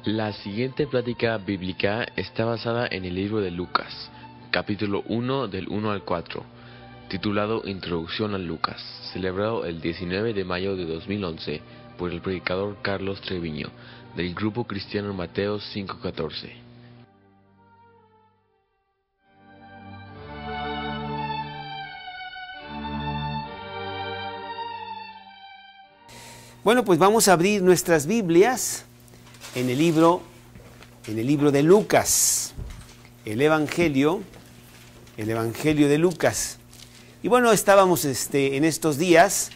La siguiente plática bíblica está basada en el libro de Lucas, capítulo 1 del 1 al 4, titulado Introducción a Lucas, celebrado el 19 de mayo de 2011 por el predicador Carlos Treviño, del grupo cristiano Mateo 5:14. Bueno, pues vamos a abrir nuestras Biblias en el libro de Lucas, el Evangelio de Lucas. Y bueno, estábamos en estos días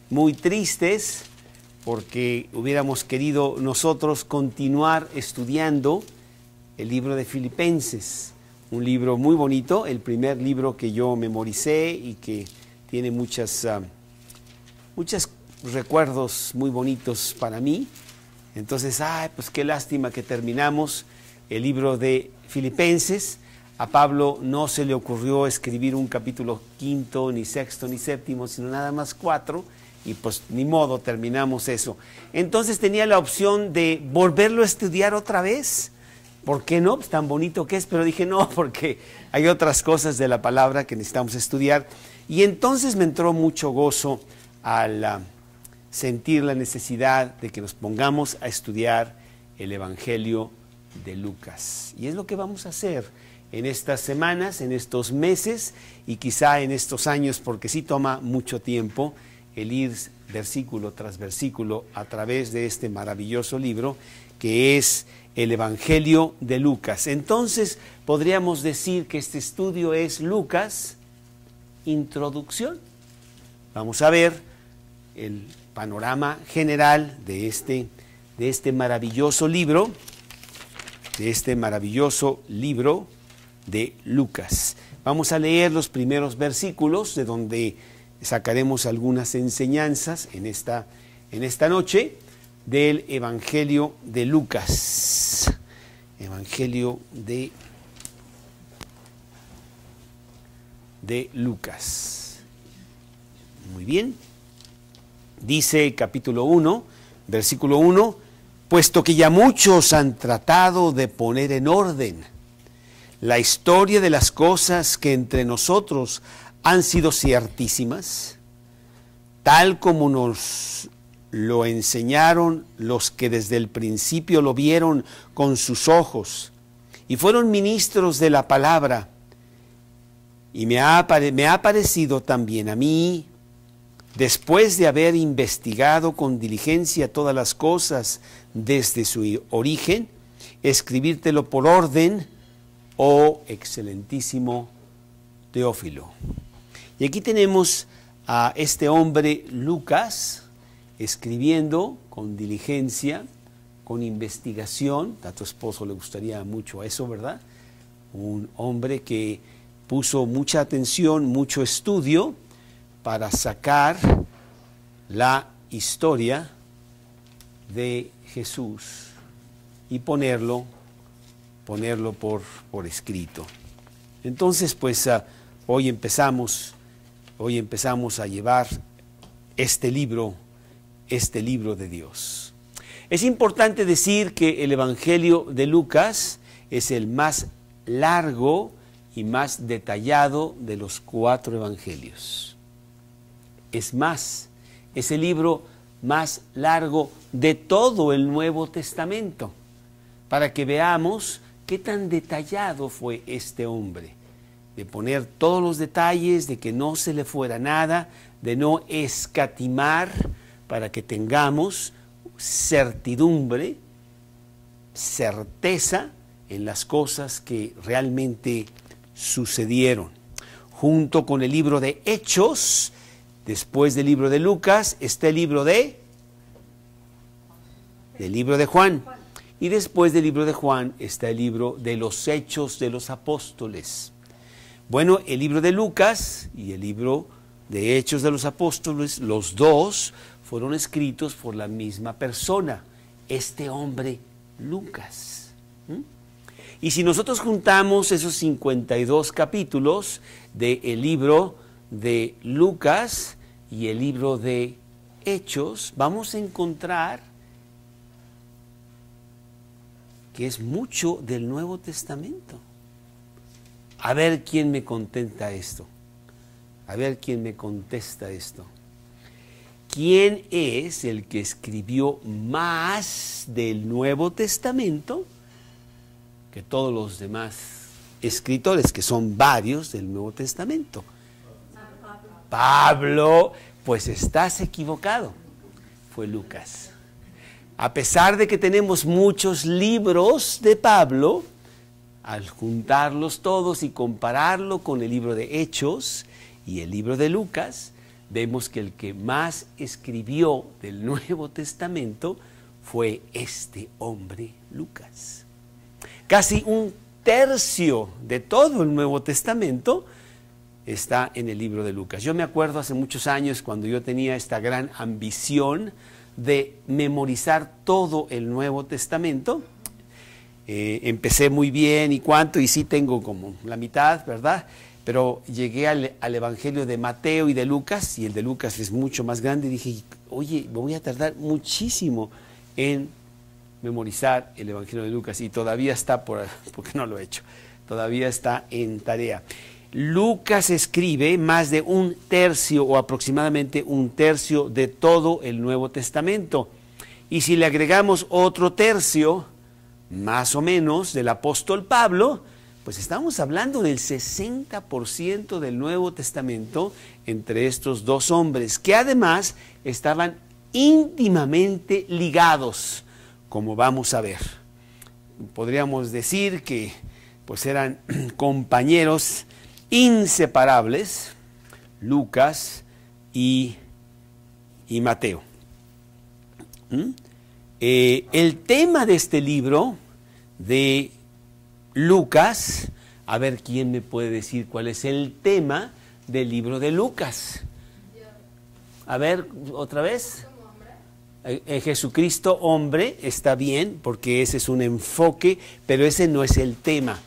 muy tristes porque hubiéramos querido nosotros continuar estudiando el libro de Filipenses, un libro muy bonito, el primer libro que yo memoricé y que tiene muchos recuerdos muy bonitos para mí. Entonces, pues qué lástima que terminamos el libro de Filipenses. A Pablo no se le ocurrió escribir un capítulo 5, ni 6, ni 7, sino nada más 4, y pues ni modo, terminamos eso. Entonces tenía la opción de volverlo a estudiar otra vez. ¿Por qué no? Pues tan bonito que es, pero dije no, porque hay otras cosas de la palabra que necesitamos estudiar. Y entonces me entró mucho gozo al sentir la necesidad de que nos pongamos a estudiar el Evangelio de Lucas. Y es lo que vamos a hacer en estas semanas, en estos meses y quizá en estos años, porque sí toma mucho tiempo el ir versículo tras versículo a través de este maravilloso libro que es el Evangelio de Lucas. Entonces podríamos decir que este estudio es Lucas, introducción. Vamos a ver el panorama general de este maravilloso libro, de Lucas. Vamos a leer los primeros versículos de donde sacaremos algunas enseñanzas en esta noche del Evangelio de Lucas. Evangelio de Lucas. Muy bien. Dice capítulo 1, versículo 1, puesto que ya muchos han tratado de poner en orden la historia de las cosas que entre nosotros han sido ciertísimas, tal como nos lo enseñaron los que desde el principio lo vieron con sus ojos y fueron ministros de la palabra, y me ha parecido también a mí, después de haber investigado con diligencia todas las cosas desde su origen, escribírtelo por orden, oh excelentísimo Teófilo. Y aquí tenemos a este hombre Lucas escribiendo con diligencia, con investigación. A tu esposo le gustaría mucho eso, ¿verdad? Un hombre que puso mucha atención, mucho estudio para sacar la historia de Jesús y ponerlo por escrito. Entonces, pues hoy empezamos a llevar este libro de Dios. Es importante decir que el Evangelio de Lucas es el más largo y más detallado de los 4 evangelios. Es más, es el libro más largo de todo el Nuevo Testamento, para que veamos qué tan detallado fue este hombre, de poner todos los detalles, de que no se le fuera nada, de no escatimar, para que tengamos certidumbre, certeza en las cosas que realmente sucedieron. Junto con el libro de Hechos, después del libro de Lucas, está el libro del libro de Juan. Y después del libro de Juan está el libro de los Hechos de los Apóstoles. Bueno, el libro de Lucas y el libro de Hechos de los Apóstoles, los dos fueron escritos por la misma persona, este hombre Lucas. Y si nosotros juntamos esos 52 capítulos del libro de Lucas y el libro de Hechos, vamos a encontrar que es mucho del Nuevo Testamento. A ver quién me contesta esto. A ver quién me contesta esto. ¿Quién es el que escribió más del Nuevo Testamento que todos los demás escritores, que son varios del Nuevo Testamento? Pablo. Pues estás equivocado. Fue Lucas. A pesar de que tenemos muchos libros de Pablo, al juntarlos todos y compararlo con el libro de Hechos y el libro de Lucas, vemos que el que más escribió del Nuevo Testamento fue este hombre, Lucas. Casi un tercio de todo el Nuevo Testamento está en el libro de Lucas. Yo me acuerdo hace muchos años cuando yo tenía esta gran ambición de memorizar todo el Nuevo Testamento. Empecé muy bien y sí tengo como la mitad, ¿verdad? Pero llegué al Evangelio de Mateo y de Lucas, y el de Lucas es mucho más grande, y dije, oye, me voy a tardar muchísimo en memorizar el Evangelio de Lucas, y todavía está porque no lo he hecho, todavía está en tarea. Lucas escribe más de un tercio o aproximadamente un tercio de todo el Nuevo Testamento, y si le agregamos otro tercio, más o menos, del apóstol Pablo, pues estamos hablando del 60% del Nuevo Testamento entre estos dos hombres, que además estaban íntimamente ligados, como vamos a ver. Podríamos decir que pues eran compañeros inseparables, Lucas y Mateo. El tema de este libro de Lucas, a ver quién me puede decir cuál es el tema del libro de Lucas. A ver, otra vez. Jesucristo hombre, está bien, porque ese es un enfoque, pero ese no es el tema.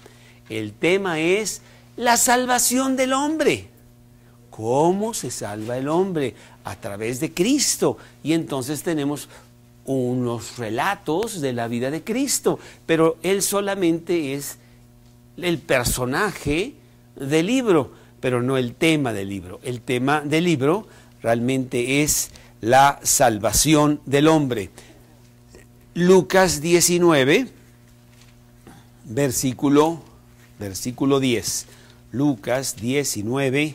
El tema es la salvación del hombre. ¿Cómo se salva el hombre? A través de Cristo. Y entonces tenemos unos relatos de la vida de Cristo, pero él solamente es el personaje del libro, pero no el tema del libro. El tema del libro realmente es la salvación del hombre. Lucas 19, versículo 10. Lucas 19,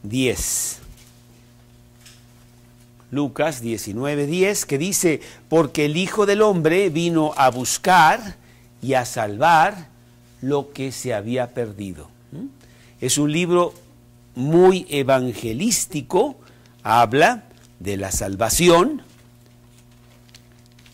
10. Lucas 19:10, que dice, porque el Hijo del Hombre vino a buscar y a salvar lo que se había perdido. Es un libro muy evangelístico, habla de la salvación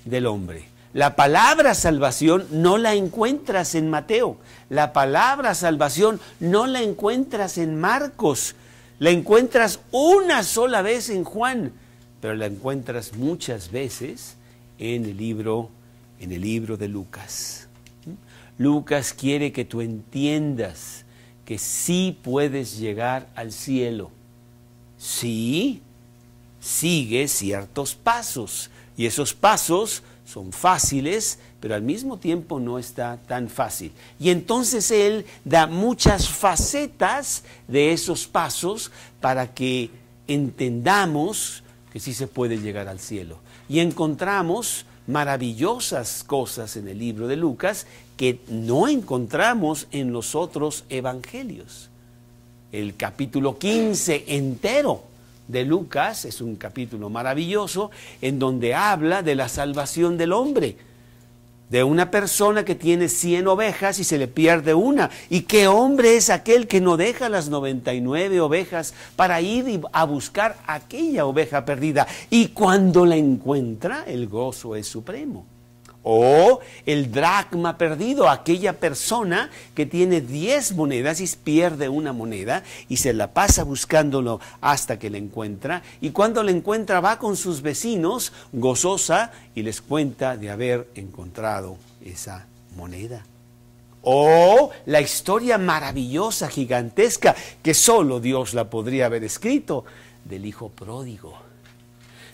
del hombre. La palabra salvación no la encuentras en Mateo, la palabra salvación no la encuentras en Marcos, la encuentras una sola vez en Juan, pero la encuentras muchas veces en el libro de Lucas. Lucas quiere que tú entiendas que sí puedes llegar al cielo. Sí, sigue ciertos pasos, y esos pasos son fáciles, pero al mismo tiempo no está tan fácil. Y entonces él da muchas facetas de esos pasos para que entendamos que sí se puede llegar al cielo. Y encontramos maravillosas cosas en el libro de Lucas que no encontramos en los otros evangelios. El capítulo 15 entero de Lucas es un capítulo maravilloso en donde habla de la salvación del hombre, de una persona que tiene 100 ovejas y se le pierde una. ¿Y qué hombre es aquel que no deja las 99 ovejas para ir a buscar aquella oveja perdida? Y cuando la encuentra, el gozo es supremo. O el dracma perdido, aquella persona que tiene 10 monedas y pierde una moneda y se la pasa buscándolo hasta que la encuentra, y cuando la encuentra va con sus vecinos gozosa y les cuenta de haber encontrado esa moneda. O la historia maravillosa, gigantesca, que solo Dios la podría haber escrito, del hijo pródigo.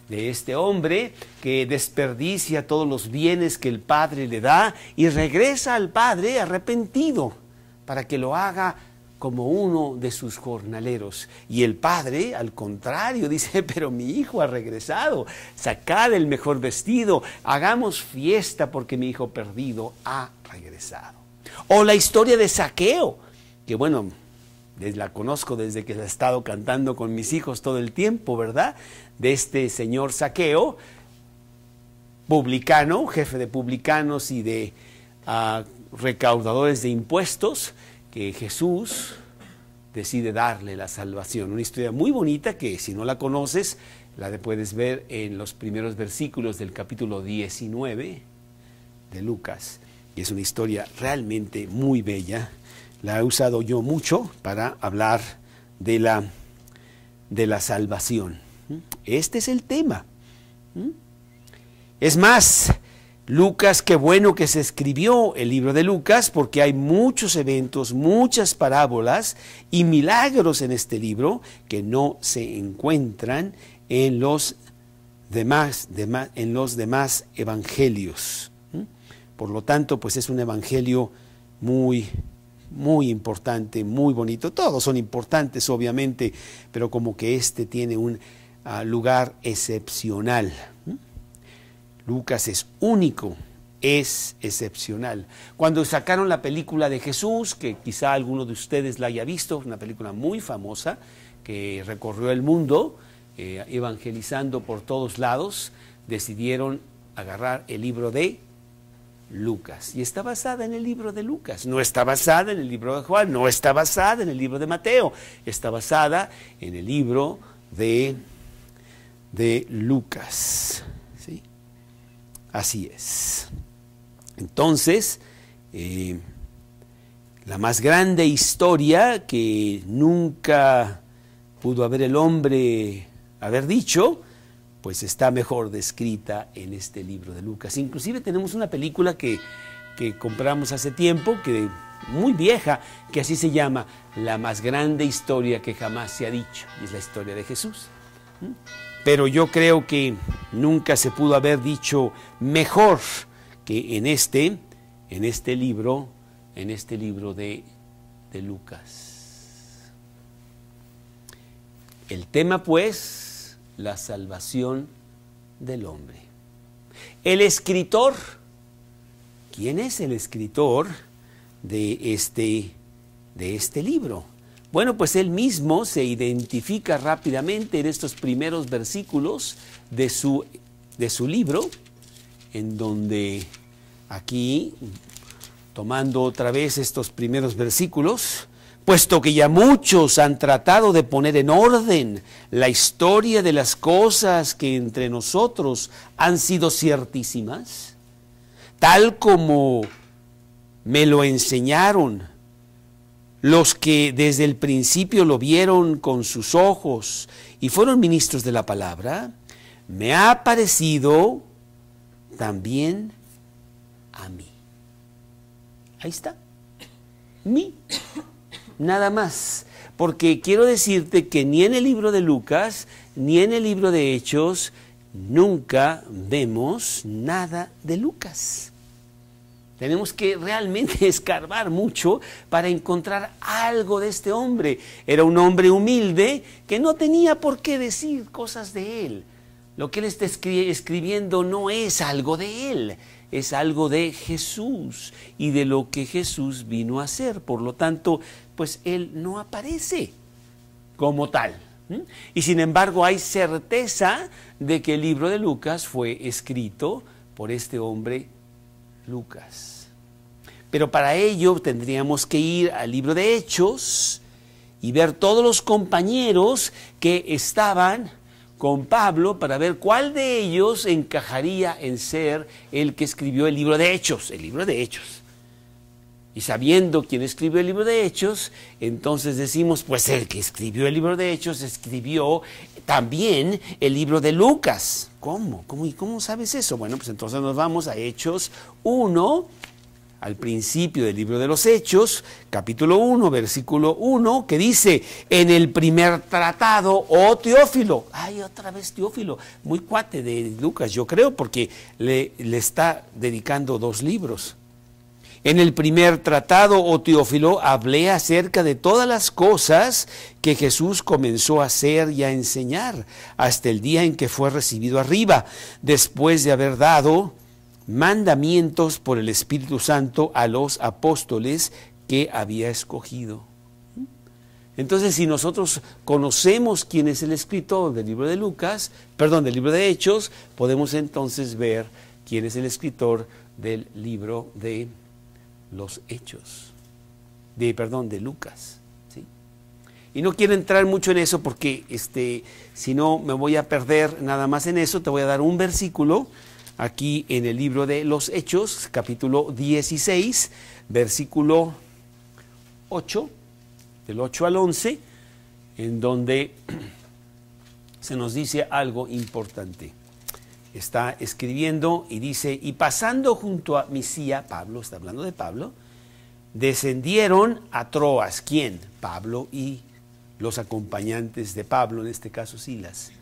de este hombre que desperdicia todos los bienes que el Padre le da y regresa al Padre arrepentido para que lo haga como uno de sus jornaleros. Y el Padre, al contrario, dice, pero mi hijo ha regresado, sacad el mejor vestido, hagamos fiesta porque mi hijo perdido ha regresado. O la historia de Zaqueo, que bueno, la conozco desde que la he estado cantando con mis hijos todo el tiempo, ¿verdad? De este señor Zaqueo, publicano, jefe de publicanos y de recaudadores de impuestos, que Jesús decide darle la salvación. Una historia muy bonita que si no la conoces, la puedes ver en los primeros versículos del capítulo 19 de Lucas. Y es una historia realmente muy bella. La he usado yo mucho para hablar de la salvación. Este es el tema. Es más, Lucas, qué bueno que se escribió el libro de Lucas, porque hay muchos eventos, muchas parábolas y milagros en este libro que no se encuentran en los demás evangelios. Por lo tanto, pues es un evangelio muy importante, muy bonito. Todos son importantes, obviamente, pero como que este tiene un lugar excepcional. Lucas es único, es excepcional. Cuando sacaron la película de Jesús, que quizá alguno de ustedes la haya visto, una película muy famosa que recorrió el mundo, evangelizando por todos lados, decidieron agarrar el libro de Lucas. Y está basada en el libro de Lucas. No está basada en el libro de Juan, no está basada en el libro de Mateo. Está basada en el libro de Lucas. ¿Sí? Así es. Entonces, la más grande historia que nunca pudo haber el hombre haber dicho, pues está mejor descrita en este libro de Lucas. Inclusive tenemos una película que compramos hace tiempo, muy vieja, que así se llama, La más grande historia que jamás se ha dicho. Y es la historia de Jesús. Pero yo creo que nunca se pudo haber dicho mejor que en este libro de Lucas. El tema, pues, la salvación del hombre. El escritor, ¿quién es el escritor de este libro? Bueno, pues él mismo se identifica rápidamente en estos primeros versículos de su libro, en donde aquí, tomando otra vez estos primeros versículos, puesto que ya muchos han tratado de poner en orden la historia de las cosas que entre nosotros han sido ciertísimas, tal como me lo enseñaron los que desde el principio lo vieron con sus ojos y fueron ministros de la palabra, me ha parecido también a mí. Ahí está. Mí. Nada más, porque quiero decirte que ni en el libro de Lucas, ni en el libro de Hechos, nunca vemos nada de Lucas. Tenemos que realmente escarbar mucho para encontrar algo de este hombre. Era un hombre humilde que no tenía por qué decir cosas de él. Lo que él está escribiendo no es algo de él, es algo de Jesús y de lo que Jesús vino a hacer. Por lo tanto, pues él no aparece como tal. Y sin embargo hay certeza de que el libro de Lucas fue escrito por este hombre Lucas. Pero para ello tendríamos que ir al libro de Hechos y ver todos los compañeros que estaban con Pablo para ver cuál de ellos encajaría en ser el que escribió el libro de Hechos, Y sabiendo quién escribió el libro de Hechos, entonces decimos, pues el que escribió el libro de Hechos escribió también el libro de Lucas. ¿Cómo? ¿Y cómo sabes eso? Bueno, pues entonces nos vamos a Hechos 1, al principio del libro de los Hechos, capítulo 1, versículo 1, que dice, en el primer tratado, oh Teófilo, ay, otra vez Teófilo, muy cuate de Lucas, yo creo, porque le está dedicando 2 libros. En el primer tratado, oh Teófilo, hablé acerca de todas las cosas que Jesús comenzó a hacer y a enseñar hasta el día en que fue recibido arriba, después de haber dado mandamientos por el Espíritu Santo a los apóstoles que había escogido. Entonces, si nosotros conocemos quién es el escritor del libro de del libro de Hechos, podemos entonces ver quién es el escritor del libro de los Hechos, de Lucas, ¿sí? Y no quiero entrar mucho en eso porque si no me voy a perder nada más en eso. Te voy a dar un versículo aquí en el libro de los Hechos, capítulo 16, versículo 8, del 8 al 11, en donde se nos dice algo importante. Está escribiendo y dice, y pasando junto a Misia, Pablo, está hablando de Pablo, descendieron a Troas. ¿Quién? Pablo y los acompañantes de Pablo, en este caso Silas.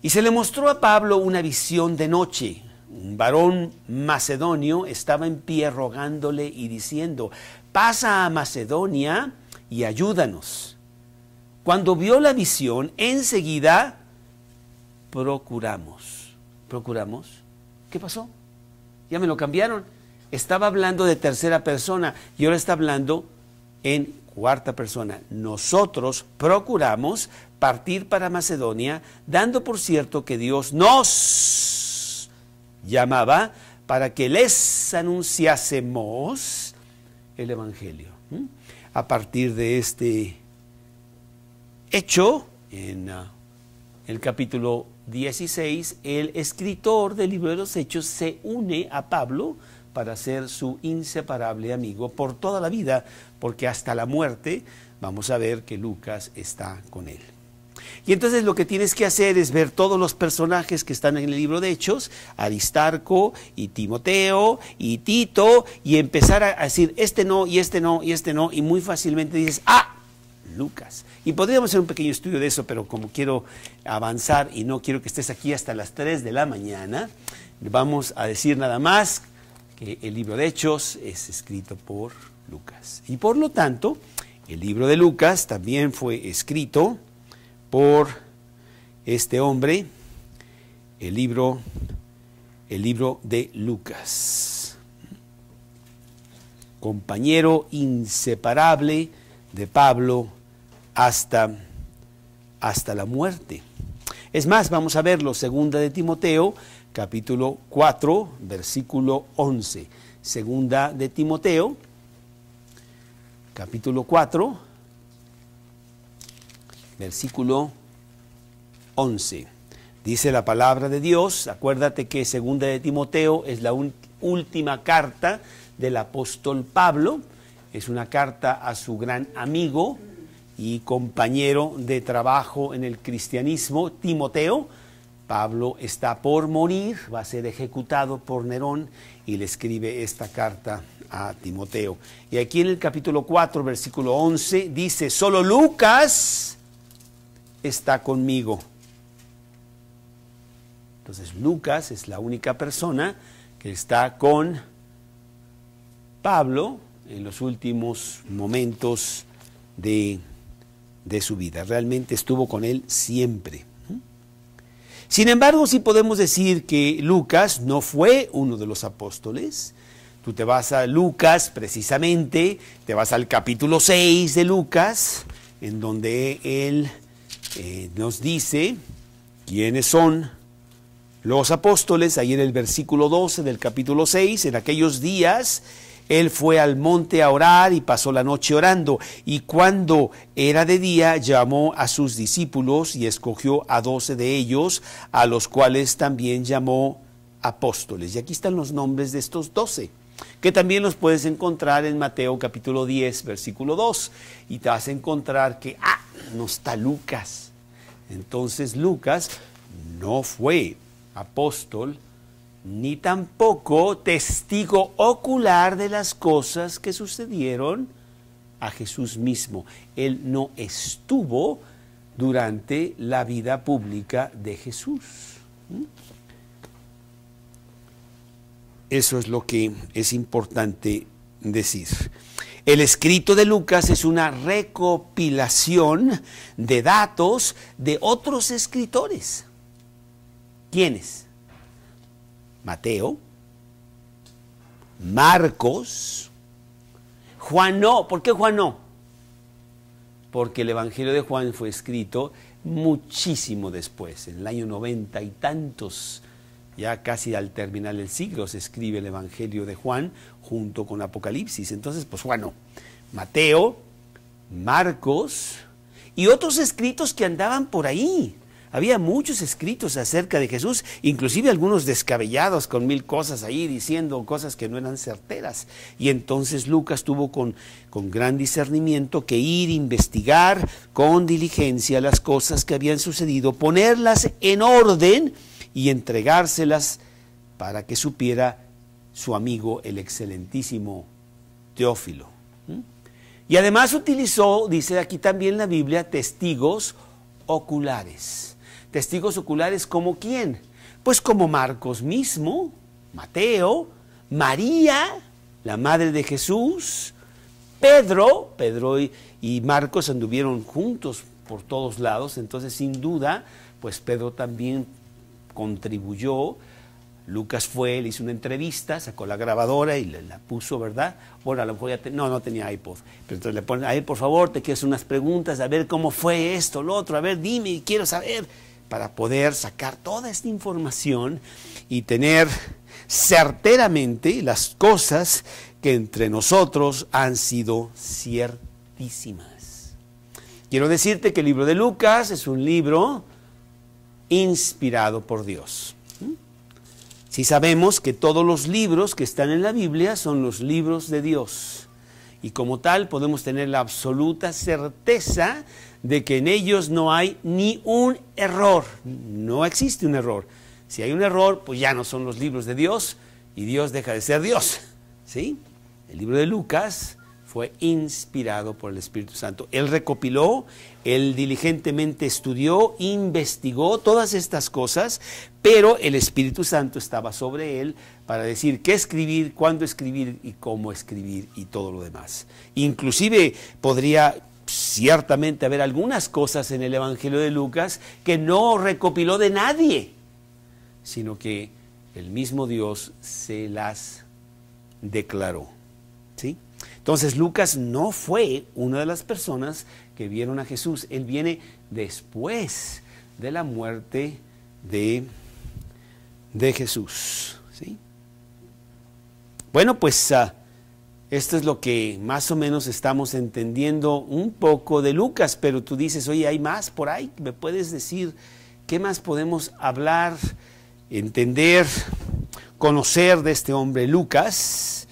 Y se le mostró a Pablo una visión de noche. Un varón macedonio estaba en pie rogándole y diciendo, pasa a Macedonia y ayúdanos. Cuando vio la visión, enseguida procuramos. ¿Qué pasó? Ya me lo cambiaron. Estaba hablando de tercera persona y ahora está hablando en cuarta persona. Nosotros procuramos partir para Macedonia, dando por cierto que Dios nos llamaba para que les anunciásemos el Evangelio. A partir de este hecho, en el capítulo 16, el escritor del libro de los Hechos se une a Pablo para ser su inseparable amigo por toda la vida, porque hasta la muerte vamos a ver que Lucas está con él. Y entonces lo que tienes que hacer es ver todos los personajes que están en el libro de Hechos, Aristarco y Timoteo y Tito, y empezar a decir este no, y este no, y este no, y muy fácilmente dices, Lucas. Y podríamos hacer un pequeño estudio de eso, pero como quiero avanzar y no quiero que estés aquí hasta las 3 de la mañana, vamos a decir nada más que el libro de Hechos es escrito por Lucas. Y por lo tanto, el libro de Lucas también fue escrito por este hombre, el libro de Lucas, compañero inseparable de Pablo hasta la muerte. Es más, vamos a verlo, segunda de Timoteo, capítulo 4, versículo 11. Segunda de Timoteo, capítulo 4, versículo 11. Dice la palabra de Dios, acuérdate que segunda de Timoteo es la última carta del apóstol Pablo, es una carta a su gran amigo y compañero de trabajo en el cristianismo, Timoteo. Pablo está por morir, va a ser ejecutado por Nerón y le escribe esta carta a Timoteo. Y aquí en el capítulo 4, versículo 11, dice, solo Lucas está conmigo. Entonces Lucas es la única persona que está con Pablo en los últimos momentos de su vida. Realmente estuvo con él siempre. Sin embargo, sí podemos decir que Lucas no fue uno de los apóstoles. Tú te vas a Lucas, precisamente, te vas al capítulo 6 de Lucas, en donde él nos dice quiénes son los apóstoles. Ahí en el versículo 12 del capítulo 6, en aquellos días él fue al monte a orar y pasó la noche orando, y cuando era de día llamó a sus discípulos y escogió a 12 de ellos, a los cuales también llamó apóstoles. Y aquí están los nombres de estos 12, que también los puedes encontrar en Mateo capítulo 10, versículo 2, y te vas a encontrar que, no está Lucas. Entonces Lucas no fue apóstol ni tampoco testigo ocular de las cosas que sucedieron a Jesús mismo. Él no estuvo durante la vida pública de Jesús. Eso es lo que es importante decir. El escrito de Lucas es una recopilación de datos de otros escritores. ¿Quiénes? Mateo, Marcos, Juan no. ¿Por qué Juan no? Porque el Evangelio de Juan fue escrito muchísimo después, en el año 90 y tantos, ya casi al terminar el siglo se escribe el Evangelio de Juan junto con Apocalipsis. Entonces, pues Juan no. Mateo, Marcos y otros escritos que andaban por ahí. Había muchos escritos acerca de Jesús, inclusive algunos descabellados con mil cosas ahí, diciendo cosas que no eran certeras. Y entonces Lucas tuvo con gran discernimiento que ir a investigar con diligencia las cosas que habían sucedido, ponerlas en orden y entregárselas para que supiera su amigo el excelentísimo Teófilo. Y además utilizó, dice aquí también la Biblia, testigos oculares. Testigos oculares ¿como quién? Pues como Marcos mismo, Mateo, María, la madre de Jesús, Pedro y Marcos anduvieron juntos por todos lados, entonces sin duda, pues Pedro también contribuyó. Lucas fue, le hizo una entrevista, sacó la grabadora y la puso, ¿verdad? Bueno, a lo mejor ya no tenía iPod, pero entonces le pone, por favor, te quiero hacer unas preguntas, a ver cómo fue esto, lo otro, a ver, dime, quiero saber, para poder sacar toda esta información y tener certeramente las cosas que entre nosotros han sido ciertísimas. Quiero decirte que el libro de Lucas es un libro inspirado por Dios. Sí sabemos que todos los libros que están en la Biblia son los libros de Dios. Y como tal podemos tener la absoluta certeza de que en ellos no hay ni un error. No existe un error. Si hay un error, pues ya no son los libros de Dios y Dios deja de ser Dios. ¿Sí? El libro de Lucas fue inspirado por el Espíritu Santo. Él recopiló, él diligentemente estudió, investigó todas estas cosas, pero el Espíritu Santo estaba sobre él para decir qué escribir, cuándo escribir y cómo escribir y todo lo demás. Inclusive podría ciertamente haber algunas cosas en el Evangelio de Lucas que no recopiló de nadie, sino que el mismo Dios se las declaró. ¿Sí? Entonces Lucas no fue una de las personas que vieron a Jesús. Él viene después de la muerte de Jesús. ¿Sí? Bueno, pues esto es lo que más o menos estamos entendiendo un poco de Lucas, pero tú dices, oye, ¿hay más por ahí? ¿Me puedes decir qué más podemos hablar, entender, conocer de este hombre Lucas?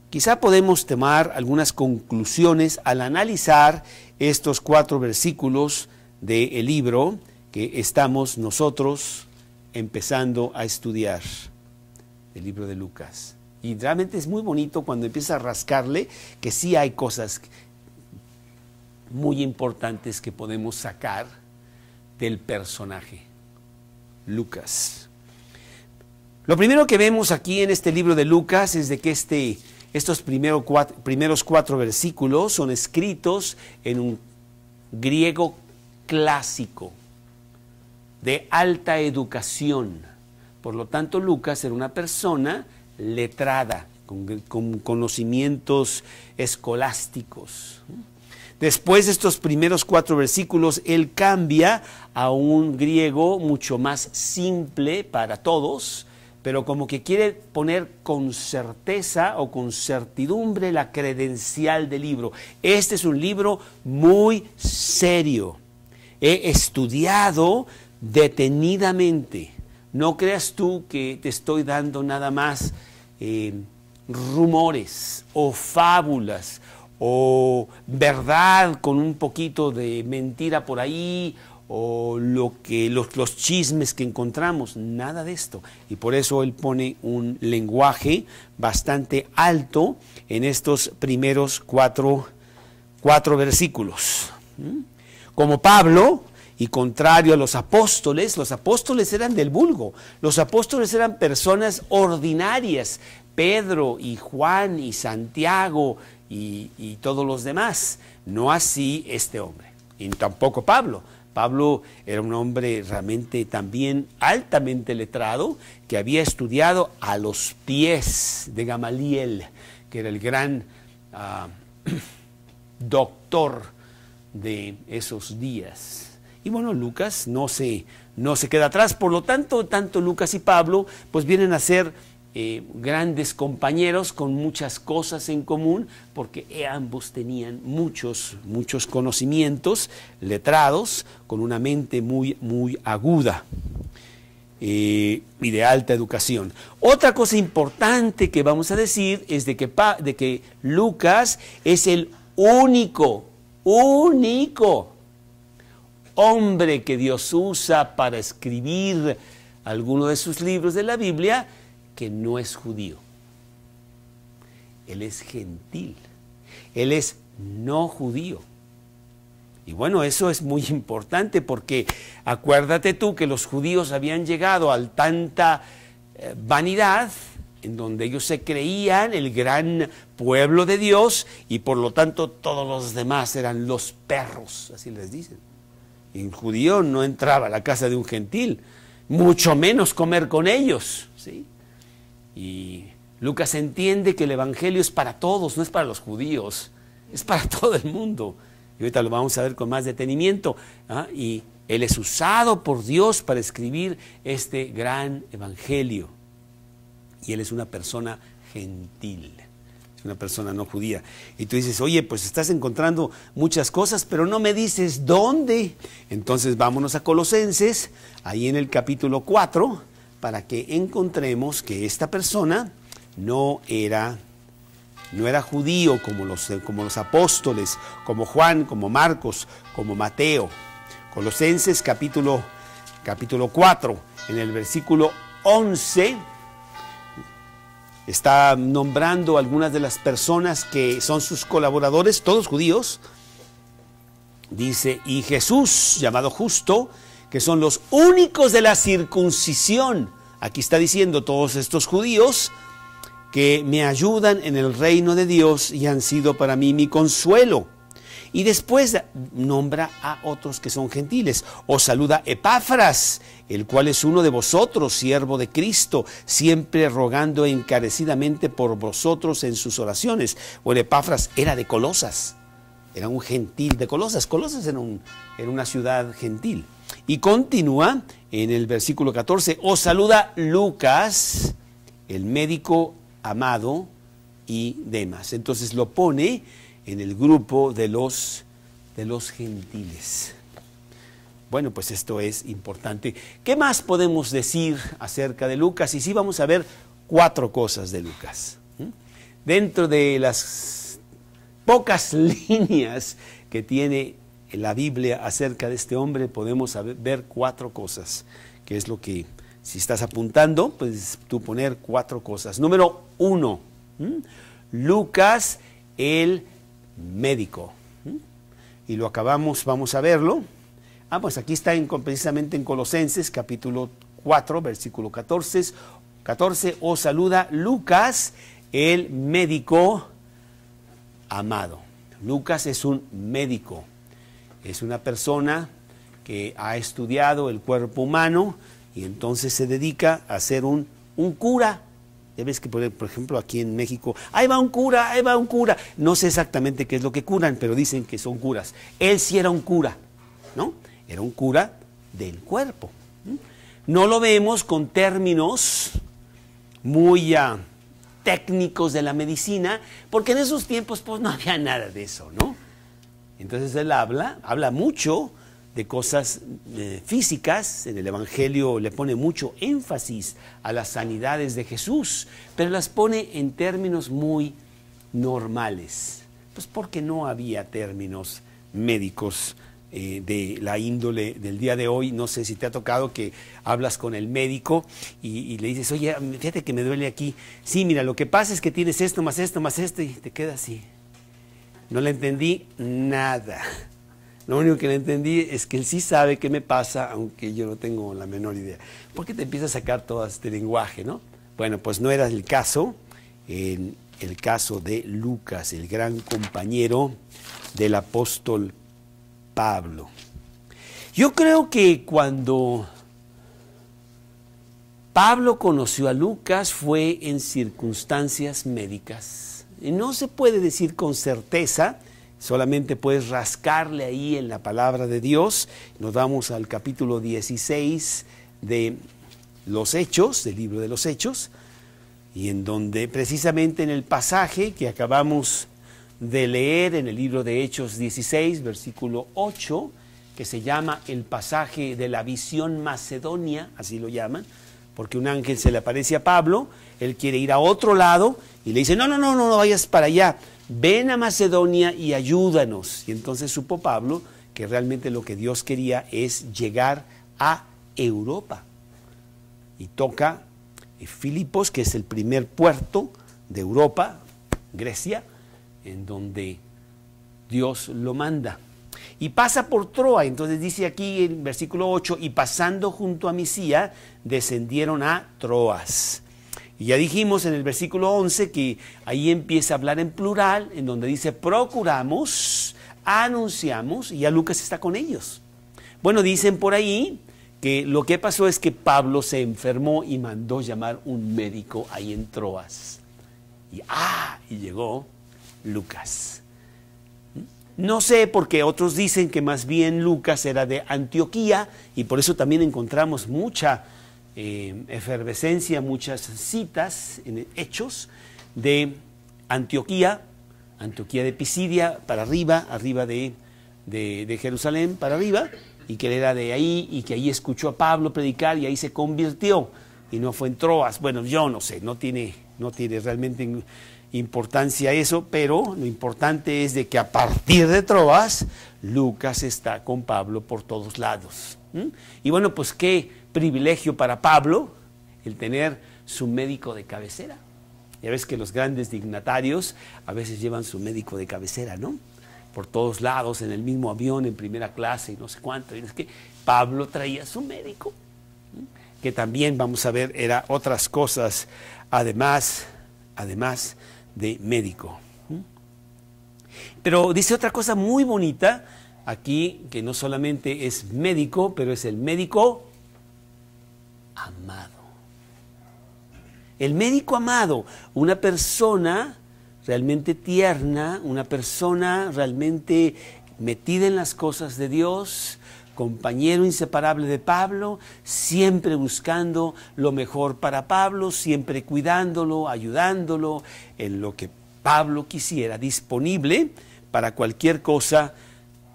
Quizá podemos tomar algunas conclusiones al analizar estos 4 versículos del libro que estamos nosotros empezando a estudiar, el libro de Lucas. Y realmente es muy bonito cuando empieza a rascarle que sí hay cosas muy importantes que podemos sacar del personaje, Lucas. Lo primero que vemos aquí en este libro de Lucas es de que estos primeros 4 versículos son escritos en un griego clásico, de alta educación. Por lo tanto, Lucas era una persona letrada, con conocimientos escolásticos. Después de estos primeros 4 versículos, él cambia a un griego mucho más simple para todos, pero como que quiere poner con certeza o con certidumbre la credencial del libro. Este es un libro muy serio. He estudiado detenidamente. No creas tú que te estoy dando nada más rumores o fábulas o verdad con un poquito de mentira por ahí, o los chismes que encontramos, nada de esto. Y por eso él pone un lenguaje bastante alto en estos primeros cuatro versículos. Como Pablo, y contrario a los apóstoles eran del vulgo, los apóstoles eran personas ordinarias, Pedro y Juan y Santiago y todos los demás, no así este hombre, y tampoco Pablo. Pablo era un hombre realmente también altamente letrado, que había estudiado a los pies de Gamaliel, que era el gran doctor de esos días. Y bueno, Lucas no se queda atrás. Por lo tanto, tanto Lucas y Pablo pues vienen a ser grandes compañeros con muchas cosas en común, porque ambos tenían muchos conocimientos, letrados, con una mente muy aguda y de alta educación. Otra cosa importante que vamos a decir es de que Lucas es el único hombre que Dios usa para escribir alguno de sus libros de la Biblia que no es judío. Él es gentil, él es no judío. Y bueno, eso es muy importante, porque acuérdate tú que los judíos habían llegado a tanta vanidad, en donde ellos se creían el gran pueblo de Dios, y por lo tanto todos los demás eran los perros, así les dicen. Y un judío no entraba a la casa de un gentil, mucho menos comer con ellos, ¿sí? Y Lucas entiende que el evangelio es para todos, no es para los judíos, es para todo el mundo. Y ahorita lo vamos a ver con más detenimiento. Y él es usado por Dios para escribir este gran evangelio. Y él es una persona gentil, es una persona no judía. Y tú dices, oye, pues estás encontrando muchas cosas, pero no me dices dónde. Entonces vámonos a Colosenses, ahí en el capítulo 4, para que encontremos que esta persona no era judío como los apóstoles, como Juan, como Marcos, como Mateo. Colosenses capítulo 4, en el versículo 11, está nombrando algunas de las personas que son sus colaboradores, todos judíos. Dice, y Jesús, llamado justo, que son los únicos de la circuncisión. Aquí está diciendo todos estos judíos que me ayudan en el reino de Dios y han sido para mí mi consuelo. Y después nombra a otros que son gentiles. Os saluda Epafras, el cual es uno de vosotros, siervo de Cristo, siempre rogando encarecidamente por vosotros en sus oraciones. Bueno, Epafras era de Colosas, era un gentil de Colosas. Colosas era una ciudad gentil. Y continúa en el versículo 14, os saluda Lucas, el médico amado, y Demas. Entonces lo pone en el grupo de los gentiles. Bueno, pues esto es importante. ¿Qué más podemos decir acerca de Lucas? Y sí, vamos a ver 4 cosas de Lucas. Dentro de las pocas líneas que tiene la Biblia acerca de este hombre, podemos ver 4 cosas, que es lo que, si estás apuntando, puedes tú poner 4 cosas. Número 1, Lucas el médico. Y lo acabamos, vamos a verlo. Pues aquí está precisamente en Colosenses capítulo 4, versículo 14, os saluda Lucas el médico amado. Lucas es un médico, es una persona que ha estudiado el cuerpo humano y entonces se dedica a ser un cura. Ya ves que, por ejemplo, aquí en México, ahí va un cura, ahí va un cura. No sé exactamente qué es lo que curan, pero dicen que son curas. Él sí era un cura, ¿no? Era un cura del cuerpo. No lo vemos con términos muy técnicos de la medicina, porque en esos tiempos pues no había nada de eso, ¿no? Entonces él habla mucho de cosas físicas. En el Evangelio le pone mucho énfasis a las sanidades de Jesús, pero las pone en términos muy normales. Pues porque no había términos médicos de la índole del día de hoy. No sé si te ha tocado que hablas con el médico y le dices, oye, fíjate que me duele aquí. Sí, mira, lo que pasa es que tienes esto, más esto, más esto, y te queda así. No le entendí nada. Lo único que le entendí es que él sí sabe qué me pasa, aunque yo no tengo la menor idea. ¿Por qué te empieza a sacar todo este lenguaje, no? Bueno, pues no era el caso, en el caso de Lucas, el gran compañero del apóstol Pablo. Yo creo que cuando Pablo conoció a Lucas fue en circunstancias médicas. Y no se puede decir con certeza, solamente puedes rascarle ahí en la palabra de Dios. Nos vamos al capítulo 16 de los Hechos, del libro de los Hechos, y en donde precisamente en el pasaje que acabamos de leer en el libro de Hechos 16, versículo 8, que se llama el pasaje de la visión macedonia, así lo llaman, porque un ángel se le aparece a Pablo, él quiere ir a otro lado y le dice, no vayas para allá, ven a Macedonia y ayúdanos. Y entonces supo Pablo que realmente lo que Dios quería es llegar a Europa. Y toca Filipos, que es el primer puerto de Europa, Grecia, en donde Dios lo manda. Y pasa por Troa. Entonces dice aquí en versículo 8, y pasando junto a Misia, descendieron a Troas. Y ya dijimos en el versículo 11 que ahí empieza a hablar en plural, en donde dice procuramos, anunciamos, y ya Lucas está con ellos. Bueno, dicen por ahí que lo que pasó es que Pablo se enfermó y mandó llamar un médico ahí en Troas. Y llegó Lucas. No sé, porque otros dicen que más bien Lucas era de Antioquía y por eso también encontramos mucha efervescencia, muchas citas en Hechos de Antioquía, Antioquía de Pisidia para arriba de Jerusalén para arriba, y que él era de ahí y que ahí escuchó a Pablo predicar y ahí se convirtió y no fue en Troas. Bueno, yo no sé, no tiene realmente importancia eso, pero lo importante es de que a partir de Troas, Lucas está con Pablo por todos lados. Y bueno, pues qué privilegio para Pablo el tener su médico de cabecera. Ya ves que los grandes dignatarios a veces llevan su médico de cabecera, ¿no? Por todos lados, en el mismo avión, en primera clase y no sé cuánto. Y es que Pablo traía su médico, que también, vamos a ver, era otras cosas, además de médico. Pero dice otra cosa muy bonita aquí, que no solamente es médico, pero es el médico amado. El médico amado, una persona realmente tierna, una persona realmente metida en las cosas de Dios, compañero inseparable de Pablo, siempre buscando lo mejor para Pablo, siempre cuidándolo, ayudándolo en lo que Pablo quisiera, disponible para cualquier cosa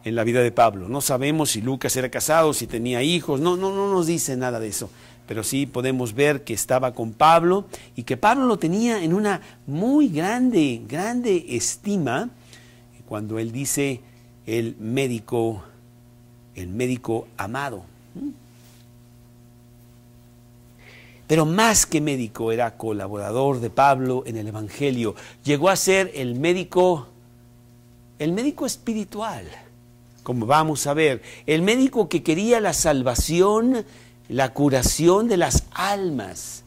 en la vida de Pablo. No sabemos si Lucas era casado, si tenía hijos, no nos dice nada de eso, pero sí podemos ver que estaba con Pablo y que Pablo lo tenía en una muy grande estima cuando él dice el médico amado. Pero más que médico, era colaborador de Pablo en el Evangelio. Llegó a ser el médico espiritual, como vamos a ver. El médico que quería la salvación, la curación de las almas,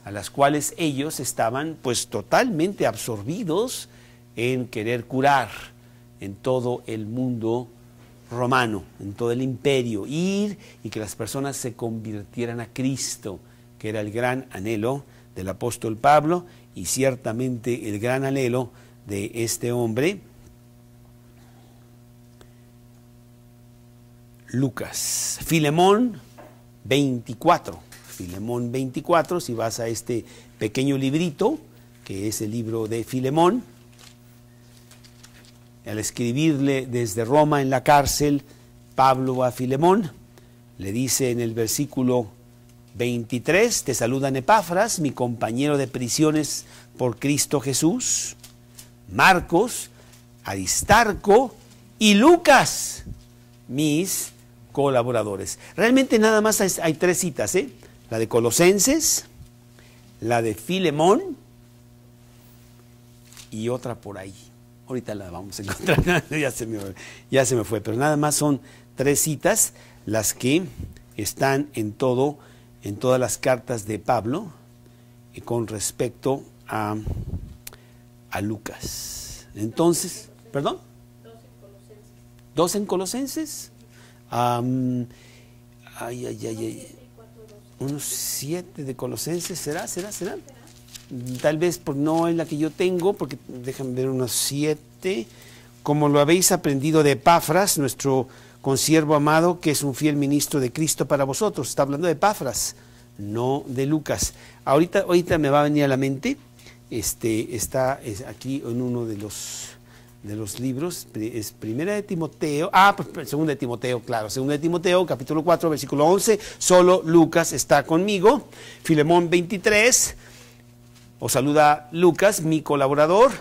a las cuales ellos estaban pues totalmente absorbidos en querer curar en todo el mundo romano, en todo el imperio, ir y que las personas se convirtieran a Cristo, que era el gran anhelo del apóstol Pablo y ciertamente el gran anhelo de este hombre, Lucas. Filemón 24, si vas a este pequeño librito, que es el libro de Filemón, al escribirle desde Roma en la cárcel, Pablo a Filemón, le dice en el versículo 23, te saludan Epafras, mi compañero de prisiones por Cristo Jesús, Marcos, Aristarco y Lucas, mis colaboradores. Realmente nada más hay 3 citas, la de Colosenses, la de Filemón y otra por ahí. Ahorita la vamos a encontrar, ya se me fue, pero nada más son 3 citas las que están en todas las cartas de Pablo con respecto a Lucas. Entonces, ¿perdón? 2 en Colosenses. Unos 7 de Colosenses, ¿será? Tal vez no es la que yo tengo, porque déjame ver, unos 7. Como lo habéis aprendido de Epafras, nuestro consiervo amado, que es un fiel ministro de Cristo para vosotros. Está hablando de Epafras, no de Lucas. Ahorita me va a venir a la mente, está aquí en uno de los libros, es Primera de Timoteo, Segunda de Timoteo, claro, Segunda de Timoteo, capítulo 4, versículo 11, solo Lucas está conmigo. Filemón 23, os saluda Lucas, mi colaborador,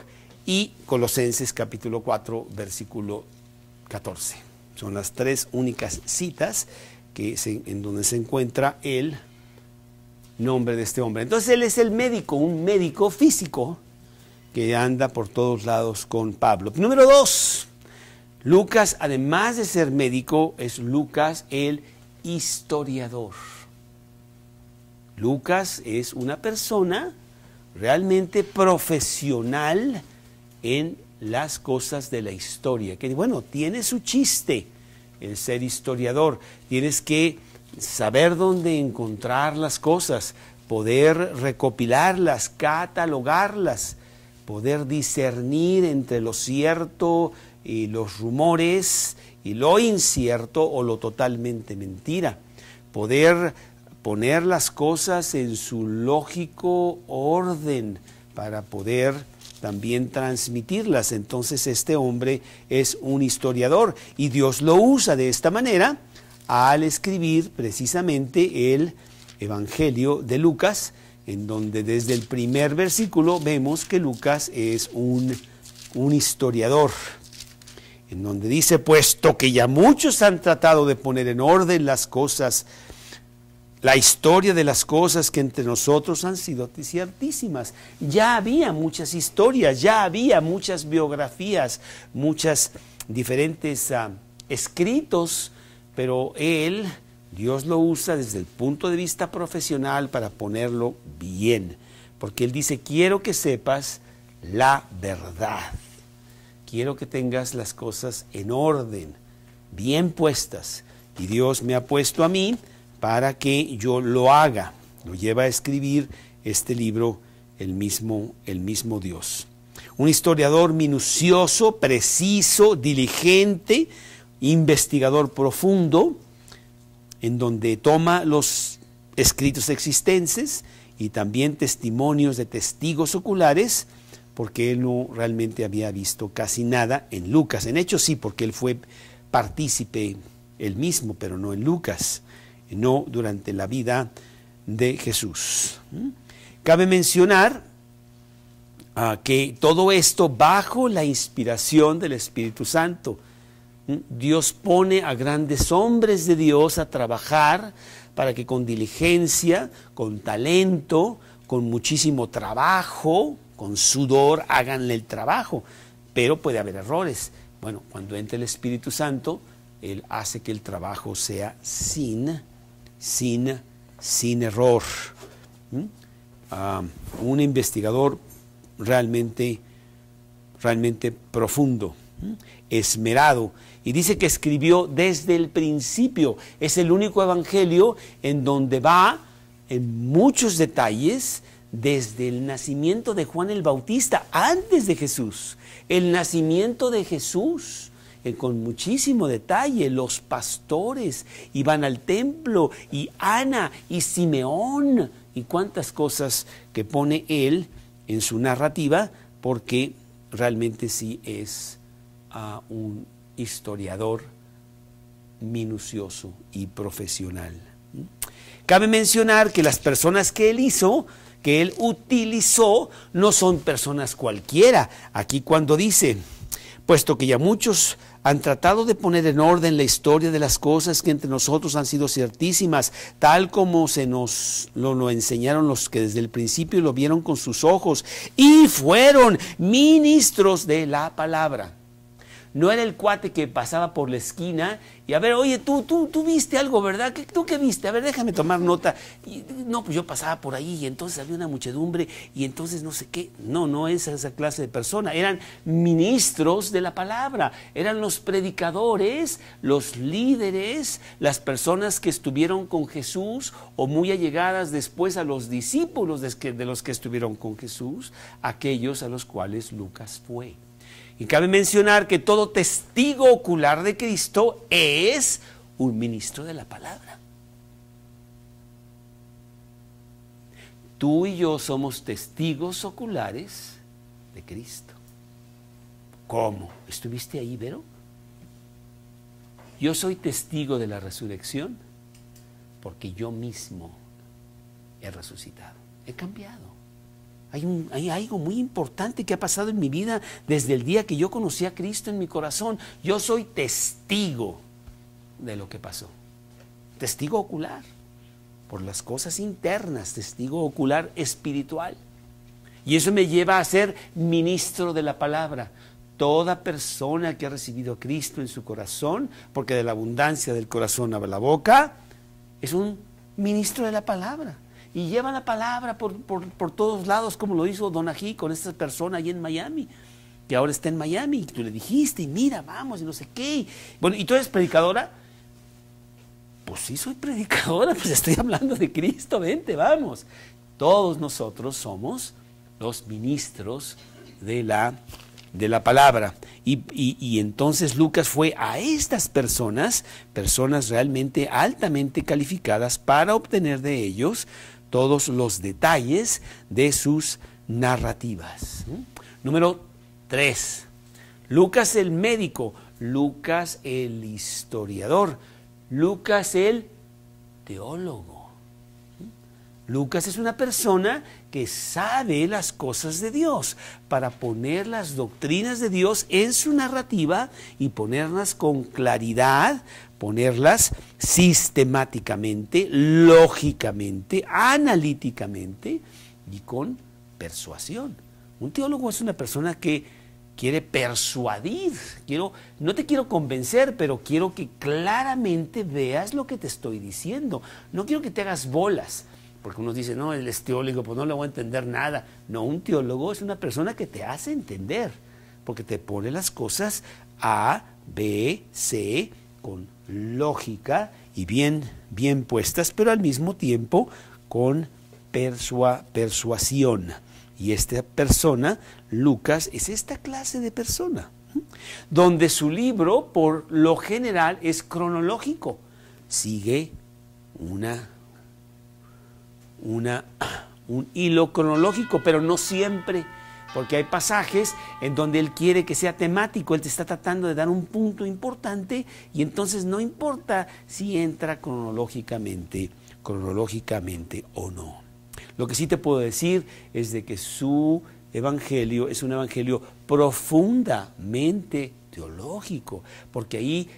y Colosenses capítulo 4, versículo 14. Son las 3 únicas citas en donde se encuentra el nombre de este hombre. Entonces él es el médico, un médico físico que anda por todos lados con Pablo. Número 2, Lucas, además de ser médico, es Lucas el historiador. Lucas es una persona realmente profesional en las cosas de la historia, que bueno, tiene su chiste el ser historiador. Tienes que saber dónde encontrar las cosas, poder recopilarlas, catalogarlas, poder discernir entre lo cierto y los rumores y lo incierto o lo totalmente mentira, poder poner las cosas en su lógico orden para poder también transmitirlas. Entonces este hombre es un historiador y Dios lo usa de esta manera al escribir precisamente el Evangelio de Lucas, en donde desde el primer versículo vemos que Lucas es un historiador, en donde dice, puesto que ya muchos han tratado de poner en orden las cosas, la historia de las cosas que entre nosotros han sido ciertísimas. Ya había muchas historias, ya había muchas biografías, muchas diferentes escritos, pero Dios lo usa desde el punto de vista profesional para ponerlo bien, porque Él dice, quiero que sepas la verdad, quiero que tengas las cosas en orden, bien puestas, y Dios me ha puesto a mí para que yo lo haga. Lo lleva a escribir este libro el mismo Dios. Un historiador minucioso, preciso, diligente, investigador profundo, en donde toma los escritos existentes y también testimonios de testigos oculares, porque él no realmente había visto casi nada en Lucas. En Hechos sí, porque él fue partícipe él mismo, pero no en Lucas, no durante la vida de Jesús. Cabe mencionar que todo esto bajo la inspiración del Espíritu Santo. Dios pone a grandes hombres de Dios a trabajar para que con diligencia, con talento, con muchísimo trabajo, con sudor, haganle el trabajo. Pero puede haber errores. Bueno, cuando entra el Espíritu Santo, Él hace que el trabajo sea sin error. Un investigador realmente profundo, esmerado, y dice que escribió desde el principio. Es el único evangelio en donde va en muchos detalles desde el nacimiento de Juan el Bautista, antes de Jesús, el nacimiento de Jesús, con muchísimo detalle, los pastores iban al templo, y Ana y Simeón, y cuántas cosas que pone él en su narrativa, porque realmente sí es un historiador minucioso y profesional. Cabe mencionar que las personas que él utilizó, no son personas cualquiera. Aquí cuando dice, puesto que ya muchos han tratado de poner en orden la historia de las cosas que entre nosotros han sido ciertísimas, tal como se nos lo enseñaron los que desde el principio lo vieron con sus ojos y fueron ministros de la palabra. No era el cuate que pasaba por la esquina y a ver, oye, tú viste algo, ¿verdad? ¿Tú qué viste? A ver, déjame tomar nota. Y, no, pues yo pasaba por ahí y entonces había una muchedumbre y entonces no sé qué. No es esa clase de persona. Eran ministros de la palabra. Eran los predicadores, los líderes, las personas que estuvieron con Jesús o muy allegadas después a los discípulos de los que estuvieron con Jesús, aquellos a los cuales Lucas fue. Y cabe mencionar que todo testigo ocular de Cristo es un ministro de la palabra. Tú y yo somos testigos oculares de Cristo. ¿Cómo? ¿Estuviste ahí, Vero? Yo soy testigo de la resurrección porque yo mismo he resucitado, he cambiado. Hay algo muy importante que ha pasado en mi vida desde el día que yo conocí a Cristo en mi corazón. Yo soy testigo de lo que pasó. Testigo ocular por las cosas internas, testigo ocular espiritual. Y eso me lleva a ser ministro de la palabra. Toda persona que ha recibido a Cristo en su corazón, porque de la abundancia del corazón habla la boca, es un ministro de la palabra. Y lleva la palabra por todos lados, como lo hizo Don Ají con esta persona allí en Miami, que ahora está en Miami. Y tú le dijiste, y mira, vamos, y no sé qué. Bueno, ¿y tú eres predicadora? Pues sí, soy predicadora, pues estoy hablando de Cristo, vente, vamos. Todos nosotros somos los ministros de la palabra. Y entonces Lucas fue a estas personas realmente altamente calificadas para obtener de ellos todos los detalles de sus narrativas. Número 3. Lucas el médico, Lucas el historiador, Lucas el teólogo. Lucas es una persona que sabe las cosas de Dios para poner las doctrinas de Dios en su narrativa y ponerlas con claridad, ponerlas sistemáticamente, lógicamente, analíticamente y con persuasión. Un teólogo es una persona que quiere persuadir. No te quiero convencer, pero quiero que claramente veas lo que te estoy diciendo. No quiero que te hagas bolas. Porque uno dice, no, él es teólogo, pues no le voy a entender nada. No, un teólogo es una persona que te hace entender, porque te pone las cosas A, B, C, con lógica y bien puestas, pero al mismo tiempo con persuasión. Y esta persona, Lucas, es esta clase de persona, donde su libro, por lo general, es cronológico. Sigue un hilo cronológico, pero no siempre, porque hay pasajes en donde él quiere que sea temático, él te está tratando de dar un punto importante y entonces no importa si entra cronológicamente o no. Lo que sí te puedo decir es de que su evangelio es un evangelio profundamente teológico, porque ahí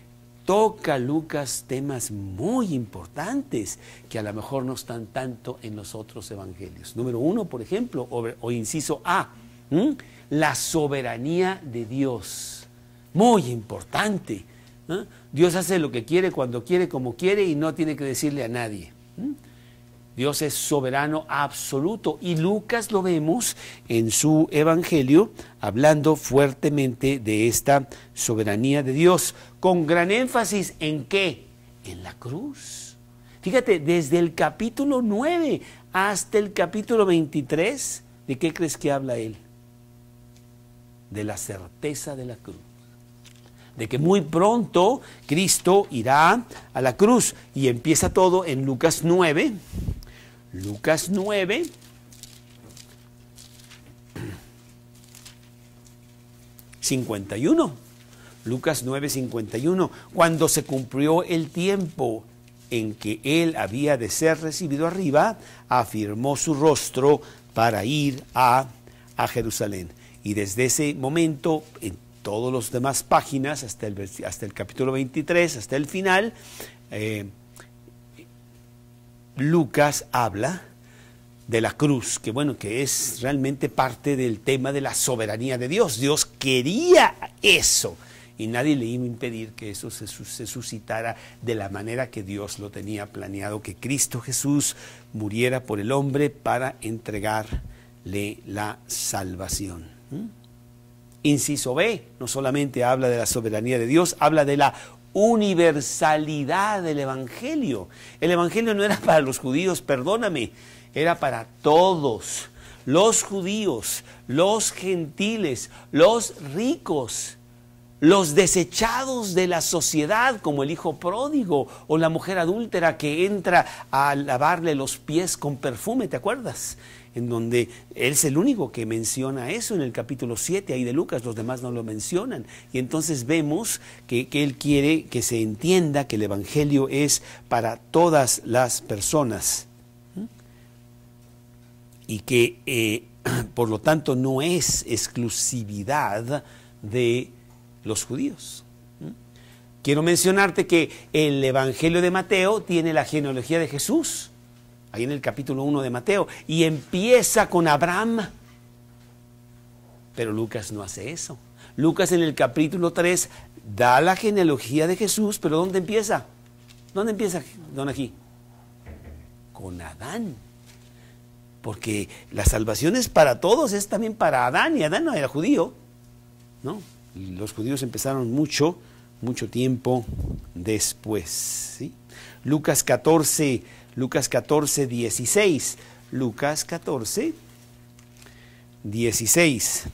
toca Lucas temas muy importantes que a lo mejor no están tanto en los otros evangelios. Número 1, por ejemplo, o inciso A, la soberanía de Dios. Muy importante. Dios hace lo que quiere, cuando quiere, como quiere y no tiene que decirle a nadie. Dios es soberano absoluto y Lucas lo vemos en su evangelio hablando fuertemente de esta soberanía de Dios, con gran énfasis en ¿qué? En la cruz. Fíjate, desde el capítulo 9 hasta el capítulo 23, ¿de qué crees que habla él? De la certeza de la cruz. De que muy pronto Cristo irá a la cruz y empieza todo en Lucas 9. Lucas 9, Lucas 9, 51, cuando se cumplió el tiempo en que él había de ser recibido arriba, afirmó su rostro para ir a Jerusalén. Y desde ese momento, en todas las demás páginas, hasta el capítulo 23, hasta el final, Lucas habla de la cruz, que es realmente parte del tema de la soberanía de Dios. Dios quería eso y nadie le iba a impedir que eso se suscitara de la manera que Dios lo tenía planeado, que Cristo Jesús muriera por el hombre para entregarle la salvación. Inciso B, no solamente habla de la soberanía de Dios, habla de la universalidad del Evangelio. El Evangelio no era para los judíos, perdóname, era para todos, los judíos, los gentiles, los ricos, los desechados de la sociedad, como el hijo pródigo o la mujer adúltera que entra a lavarle los pies con perfume, ¿te acuerdas? En donde él es el único que menciona eso en el capítulo 7 ahí de Lucas, los demás no lo mencionan. Y entonces vemos que él quiere que se entienda que el Evangelio es para todas las personas. Y que por lo tanto no es exclusividad de los judíos. Quiero mencionarte que el Evangelio de Mateo tiene la genealogía de Jesús, ahí en el capítulo 1 de Mateo, y empieza con Abraham, pero Lucas no hace eso. Lucas en el capítulo 3 da la genealogía de Jesús, pero ¿dónde empieza? ¿Dónde empieza, don aquí? Con Adán. Porque la salvación es para todos, es también para Adán, y Adán no era judío, ¿no? Los judíos empezaron mucho tiempo después, ¿sí? Lucas 14, 16. Lucas 14, 16.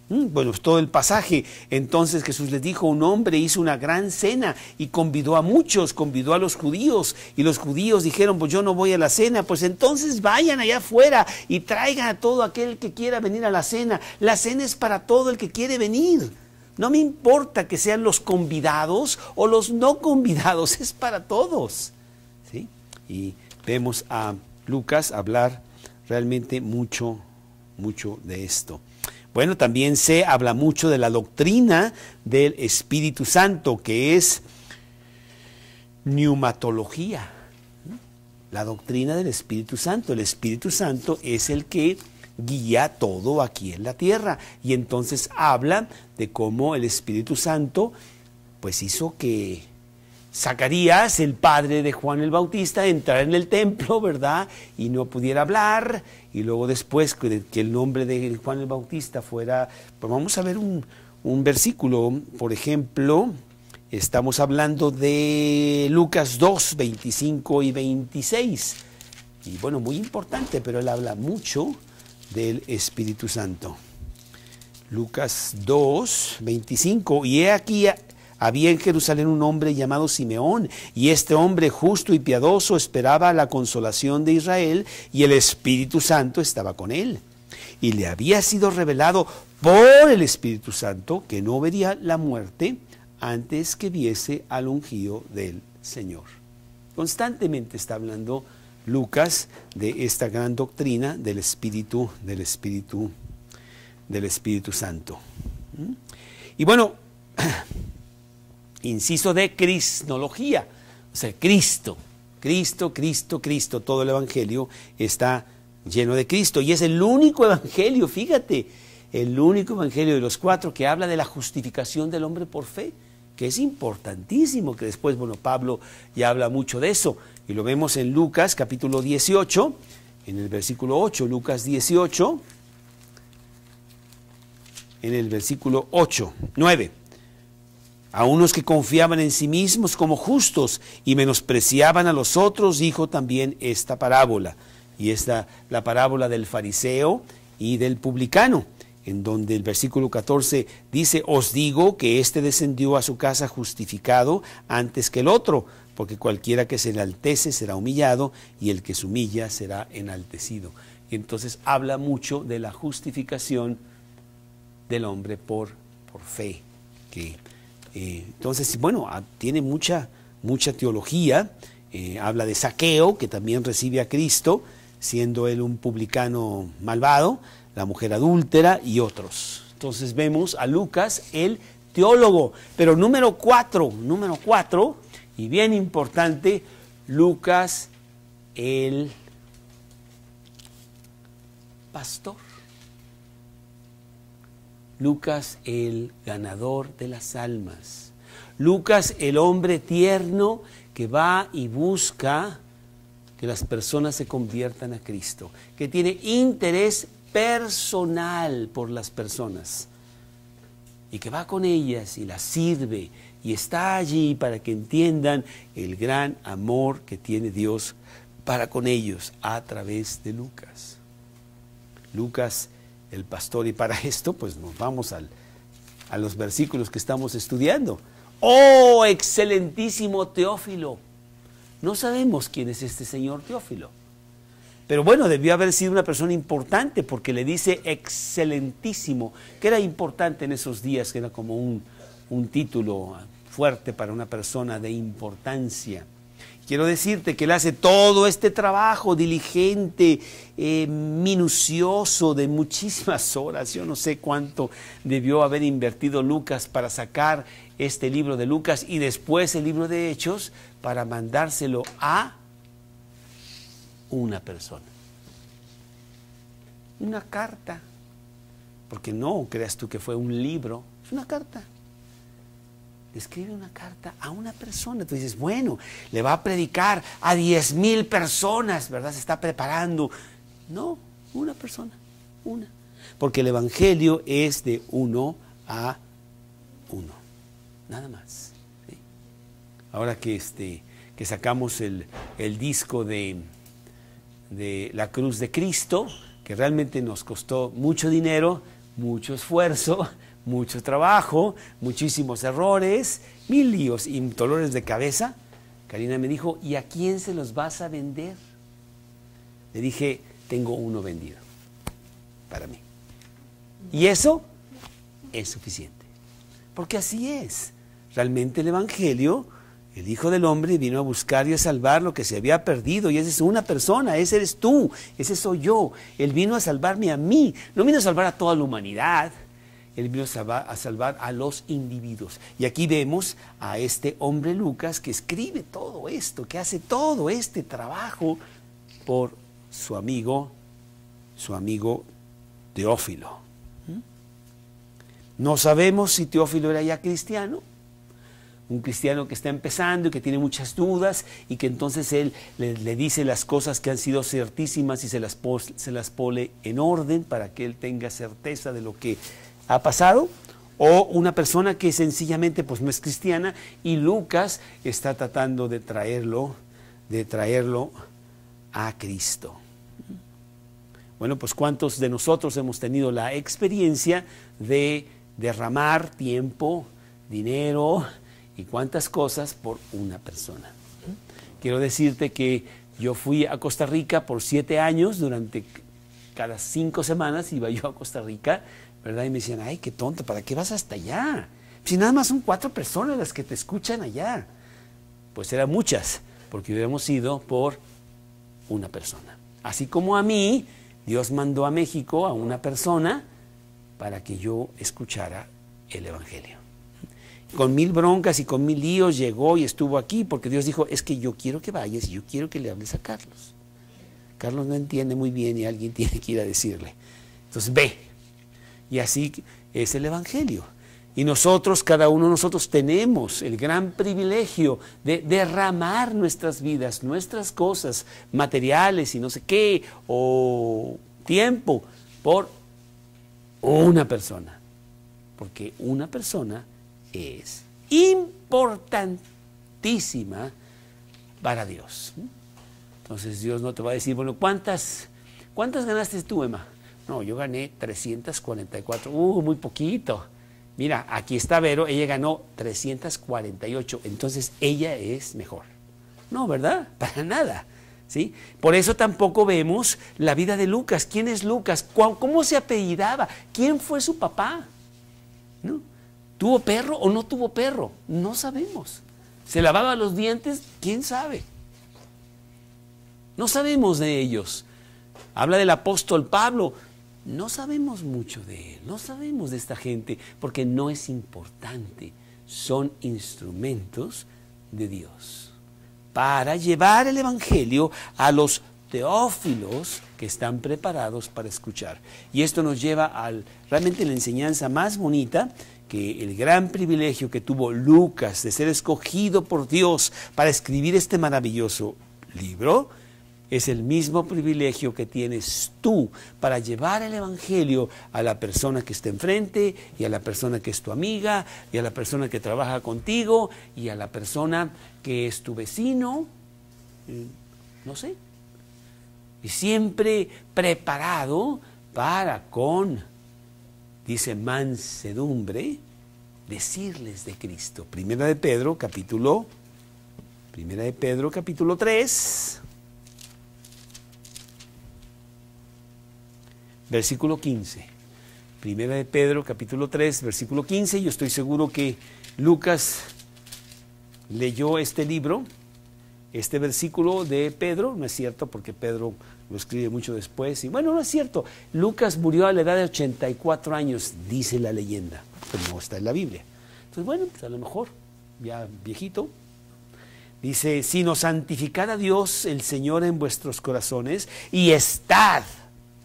Bueno, todo el pasaje. Entonces Jesús les dijo: un hombre hizo una gran cena y convidó a muchos, convidó a los judíos, y los judíos dijeron: pues yo no voy a la cena. Pues entonces vayan allá afuera y traigan a todo aquel que quiera venir a la cena. La cena es para todo el que quiere venir. No me importa que sean los convidados o los no convidados, es para todos, ¿sí? Y vemos a Lucas hablar realmente mucho de esto. Bueno, también se habla mucho de la doctrina del Espíritu Santo, que es pneumatología. La doctrina del Espíritu Santo. El Espíritu Santo es el que guía todo aquí en la tierra. Y entonces habla de cómo el Espíritu Santo pues hizo que Zacarías, el padre de Juan el Bautista, entrara en el templo, ¿verdad? Y no pudiera hablar. Y luego después que el nombre de Juan el Bautista fuera... Pues vamos a ver un versículo, por ejemplo, estamos hablando de Lucas 2, 25 y 26. Y bueno, muy importante, pero él habla mucho del Espíritu Santo. Lucas 2, 25. Y he aquí... había en Jerusalén un hombre llamado Simeón, y este hombre justo y piadoso esperaba la consolación de Israel, y el Espíritu Santo estaba con él. Y le había sido revelado por el Espíritu Santo que no vería la muerte antes que viese al ungido del Señor. Constantemente está hablando Lucas de esta gran doctrina del Espíritu Santo. Y bueno, inciso de cristología, o sea, Cristo, todo el Evangelio está lleno de Cristo, y es el único Evangelio, fíjate, el único Evangelio de los 4 que habla de la justificación del hombre por fe, que es importantísimo, que después, bueno, Pablo ya habla mucho de eso, y lo vemos en Lucas capítulo 18, en el versículo 8, Lucas 18, en el versículo 8, 9. A unos que confiaban en sí mismos como justos y menospreciaban a los otros, dijo también esta parábola. Y esta la parábola del fariseo y del publicano, en donde el versículo 14 dice: os digo que éste descendió a su casa justificado antes que el otro, porque cualquiera que se enaltece será humillado, y el que se humilla será enaltecido. Y entonces habla mucho de la justificación del hombre por fe, entonces, bueno, tiene mucha teología. Habla de Zaqueo, que también recibe a Cristo, siendo él un publicano malvado, la mujer adúltera y otros. Entonces vemos a Lucas, el teólogo. Pero número cuatro, y bien importante, Lucas, el pastor. Lucas, el ganador de las almas. Lucas, el hombre tierno que va y busca que las personas se conviertan a Cristo, que tiene interés personal por las personas y que va con ellas y las sirve y está allí para que entiendan el gran amor que tiene Dios para con ellos a través de Lucas. Lucas, el pastor, y para esto pues nos vamos a los versículos que estamos estudiando. ¡Oh, excelentísimo Teófilo! No sabemos quién es este señor Teófilo, pero bueno, debió haber sido una persona importante porque le dice excelentísimo, que era importante en esos días, que era como un título fuerte para una persona de importancia. Quiero decirte que él hace todo este trabajo diligente, minucioso, de muchísimas horas. Yo no sé cuánto debió haber invertido Lucas para sacar este libro de Lucas y después el libro de Hechos para mandárselo a una persona. Una carta. Porque no creas tú que fue un libro, es una carta. Escribe una carta a una persona. Tú dices, bueno, le va a predicar a 10,000 personas, ¿verdad? Se está preparando. No, una persona, una. Porque el evangelio es de uno a uno, nada más. ¿Sí? Ahora que sacamos el disco de la cruz de Cristo, que realmente nos costó mucho dinero, mucho esfuerzo, mucho trabajo, muchísimos errores, 1000 líos y dolores de cabeza, Karina me dijo, ¿y a quién se los vas a vender? Le dije, tengo uno vendido para mí. Y eso es suficiente, porque así es. Realmente el Evangelio, el Hijo del Hombre vino a buscar y a salvar lo que se había perdido, y esa es una persona, ese eres tú, ese soy yo. Él vino a salvarme a mí, no vino a salvar a toda la humanidad. Él vino a salvar a los individuos. Y aquí vemos a este hombre Lucas que escribe todo esto, que hace todo este trabajo por su amigo Teófilo. No sabemos si Teófilo era ya cristiano, un cristiano que está empezando y que tiene muchas dudas y que entonces él le dice las cosas que han sido ciertísimas y se las pone en orden para que él tenga certeza de lo que ha pasado, o una persona que sencillamente pues no es cristiana y Lucas está tratando de traerlo a Cristo. Bueno, pues ¿cuántos de nosotros hemos tenido la experiencia de derramar tiempo, dinero y cuántas cosas por una persona? Quiero decirte que yo fui a Costa Rica por 7 años, durante cada 5 semanas iba yo a Costa Rica, ¿verdad? Y me decían, ay, qué tonto, ¿para qué vas hasta allá? Si nada más son 4 personas las que te escuchan allá. Pues eran muchas, porque hubiéramos ido por una persona. Así como a mí, Dios mandó a México a una persona para que yo escuchara el Evangelio. Con 1000 broncas y con 1000 líos llegó y estuvo aquí, porque Dios dijo, es que yo quiero que vayas y yo quiero que le hables a Carlos. Carlos no entiende muy bien y alguien tiene que ir a decirle. Entonces ve. Y así es el Evangelio. Y nosotros, cada uno de nosotros tenemos el gran privilegio de derramar nuestras vidas, nuestras cosas materiales y no sé qué, o tiempo, por una persona. Porque una persona es importantísima para Dios. Entonces Dios no te va a decir, bueno, ¿cuántas ganaste tú, Emma? No, yo gané 344, muy poquito. Mira, aquí está Vero, ella ganó 348, entonces ella es mejor. No, ¿verdad? Para nada, ¿sí? Por eso tampoco vemos la vida de Lucas. ¿Quién es Lucas? ¿Cómo se apellidaba? ¿Quién fue su papá? ¿No? ¿Tuvo perro o no tuvo perro? No sabemos. ¿Se lavaba los dientes? ¿Quién sabe? No sabemos de ellos. Habla del apóstol Pablo. no sabemos mucho de él, no sabemos de esta gente, porque no es importante. Son instrumentos de Dios para llevar el Evangelio a los teófilos que están preparados para escuchar. Y esto nos lleva a realmente la enseñanza más bonita, que el gran privilegio que tuvo Lucas de ser escogido por Dios para escribir este maravilloso libro, es el mismo privilegio que tienes tú para llevar el Evangelio a la persona que está enfrente, y a la persona que es tu amiga, y a la persona que trabaja contigo, y a la persona que es tu vecino, no sé. Y siempre preparado para, con, dice, mansedumbre, decirles de Cristo. Primera de Pedro, capítulo 3. Versículo 15. Primera de Pedro, capítulo 3, versículo 15. Yo estoy seguro que Lucas leyó este libro, este versículo de Pedro. No es cierto, porque Pedro lo escribe mucho después. Y bueno, no es cierto. Lucas murió a la edad de 84 años, dice la leyenda, pero no está en la Biblia. Entonces, bueno, pues a lo mejor, ya viejito. Dice, sino santificad a Dios el Señor en vuestros corazones y estad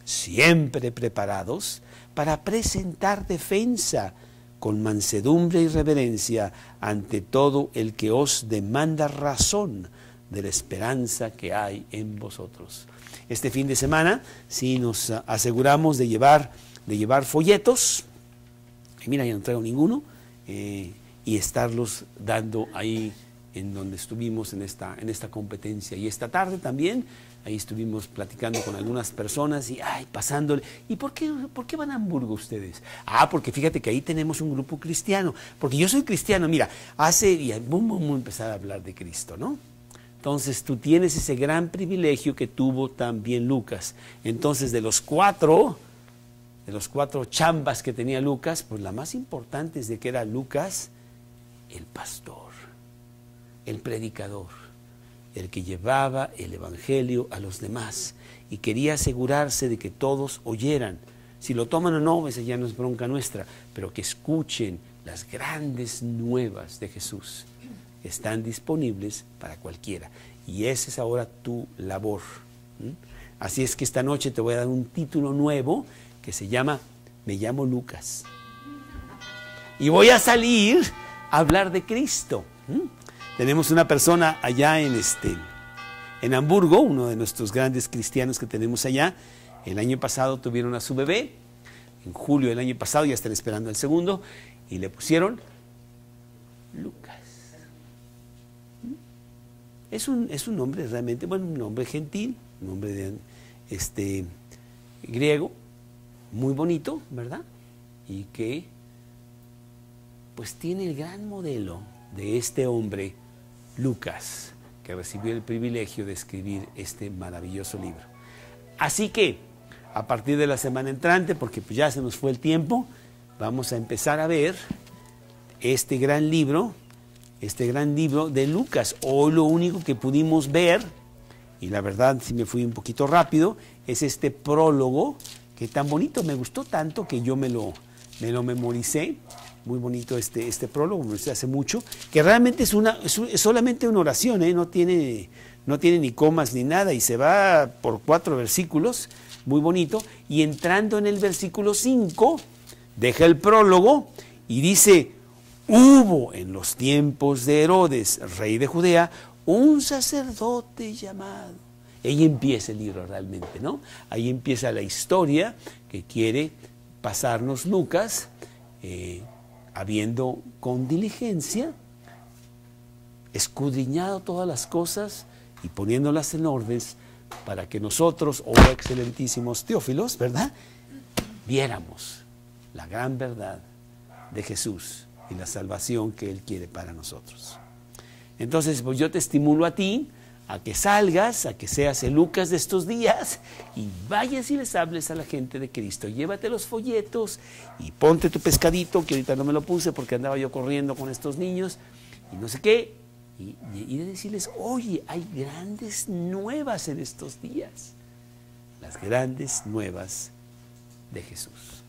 siempre preparados para presentar defensa con mansedumbre y reverencia ante todo el que os demanda razón de la esperanza que hay en vosotros. Este fin de semana, sí nos aseguramos de llevar folletos, y mira, ya no traigo ninguno, y estarlos dando ahí en donde estuvimos en esta competencia. Y esta tarde también, ahí estuvimos platicando con algunas personas y pasándole. ¿Y por qué van a Hamburgo ustedes? Porque fíjate que ahí tenemos un grupo cristiano. Porque yo soy cristiano, mira, vamos a empezar a hablar de Cristo, ¿no? Entonces tú tienes ese gran privilegio que tuvo también Lucas. Entonces de los cuatro chambas que tenía Lucas, pues la más importante es de que era Lucas el pastor, el predicador, el que llevaba el Evangelio a los demás y quería asegurarse de que todos oyeran. Si lo toman o no, esa ya no es bronca nuestra, pero que escuchen las grandes nuevas de Jesús. Están disponibles para cualquiera. Y esa es ahora tu labor. Así es que esta noche te voy a dar un título nuevo que se llama Me llamo Lucas. Y voy a salir a hablar de Cristo. Tenemos una persona allá en Hamburgo, uno de nuestros grandes cristianos que tenemos allá. El año pasado tuvieron a su bebé, en julio del año pasado, ya están esperando el segundo, y le pusieron Lucas. Es un nombre realmente, bueno, un nombre gentil, un nombre griego, muy bonito, ¿verdad? Y que pues tiene el gran modelo de este hombre, Lucas, que recibió el privilegio de escribir este maravilloso libro. Así que, a partir de la semana entrante, porque pues ya se nos fue el tiempo, vamos a empezar a ver este gran libro de Lucas. Hoy lo único que pudimos ver, y la verdad si me fui un poquito rápido, es este prólogo, que tan bonito, me gustó tanto que yo me lo memoricé. Muy bonito este prólogo, me lo hice hace mucho, que realmente es solamente una oración, no tiene ni comas ni nada, y se va por 4 versículos, muy bonito, y entrando en el versículo 5, deja el prólogo y dice, hubo en los tiempos de Herodes, rey de Judea, un sacerdote llamado. Ahí empieza el libro realmente, ¿no? Ahí empieza la historia que quiere pasarnos Lucas, habiendo con diligencia escudriñado todas las cosas y poniéndolas en orden para que nosotros, excelentísimos teófilos, ¿verdad?, viéramos la gran verdad de Jesús y la salvación que Él quiere para nosotros. Entonces, pues yo te estimulo a ti a que salgas, a que seas el Lucas de estos días y vayas y les hables a la gente de Cristo. Llévate los folletos y ponte tu pescadito, que ahorita no me lo puse porque andaba yo corriendo con estos niños y no sé qué, y decirles, oye, hay grandes nuevas en estos días, las grandes nuevas de Jesús.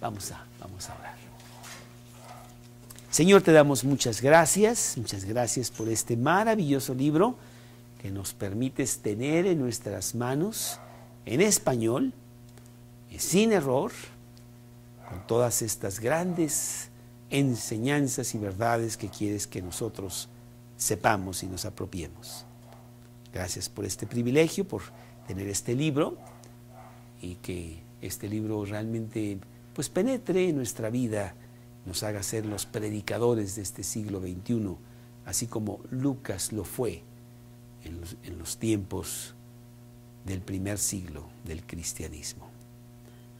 Vamos a orar. Señor, te damos muchas gracias por este maravilloso libro que nos permites tener en nuestras manos, en español, sin error, con todas estas grandes enseñanzas y verdades que quieres que nosotros sepamos y nos apropiemos. Gracias por este privilegio, por tener este libro y que este libro realmente pues penetre en nuestra vida, nos haga ser los predicadores de este siglo XXI, así como Lucas lo fue en los tiempos del primer siglo del cristianismo.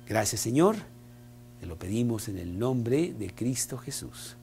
Gracias, Señor, te lo pedimos en el nombre de Cristo Jesús.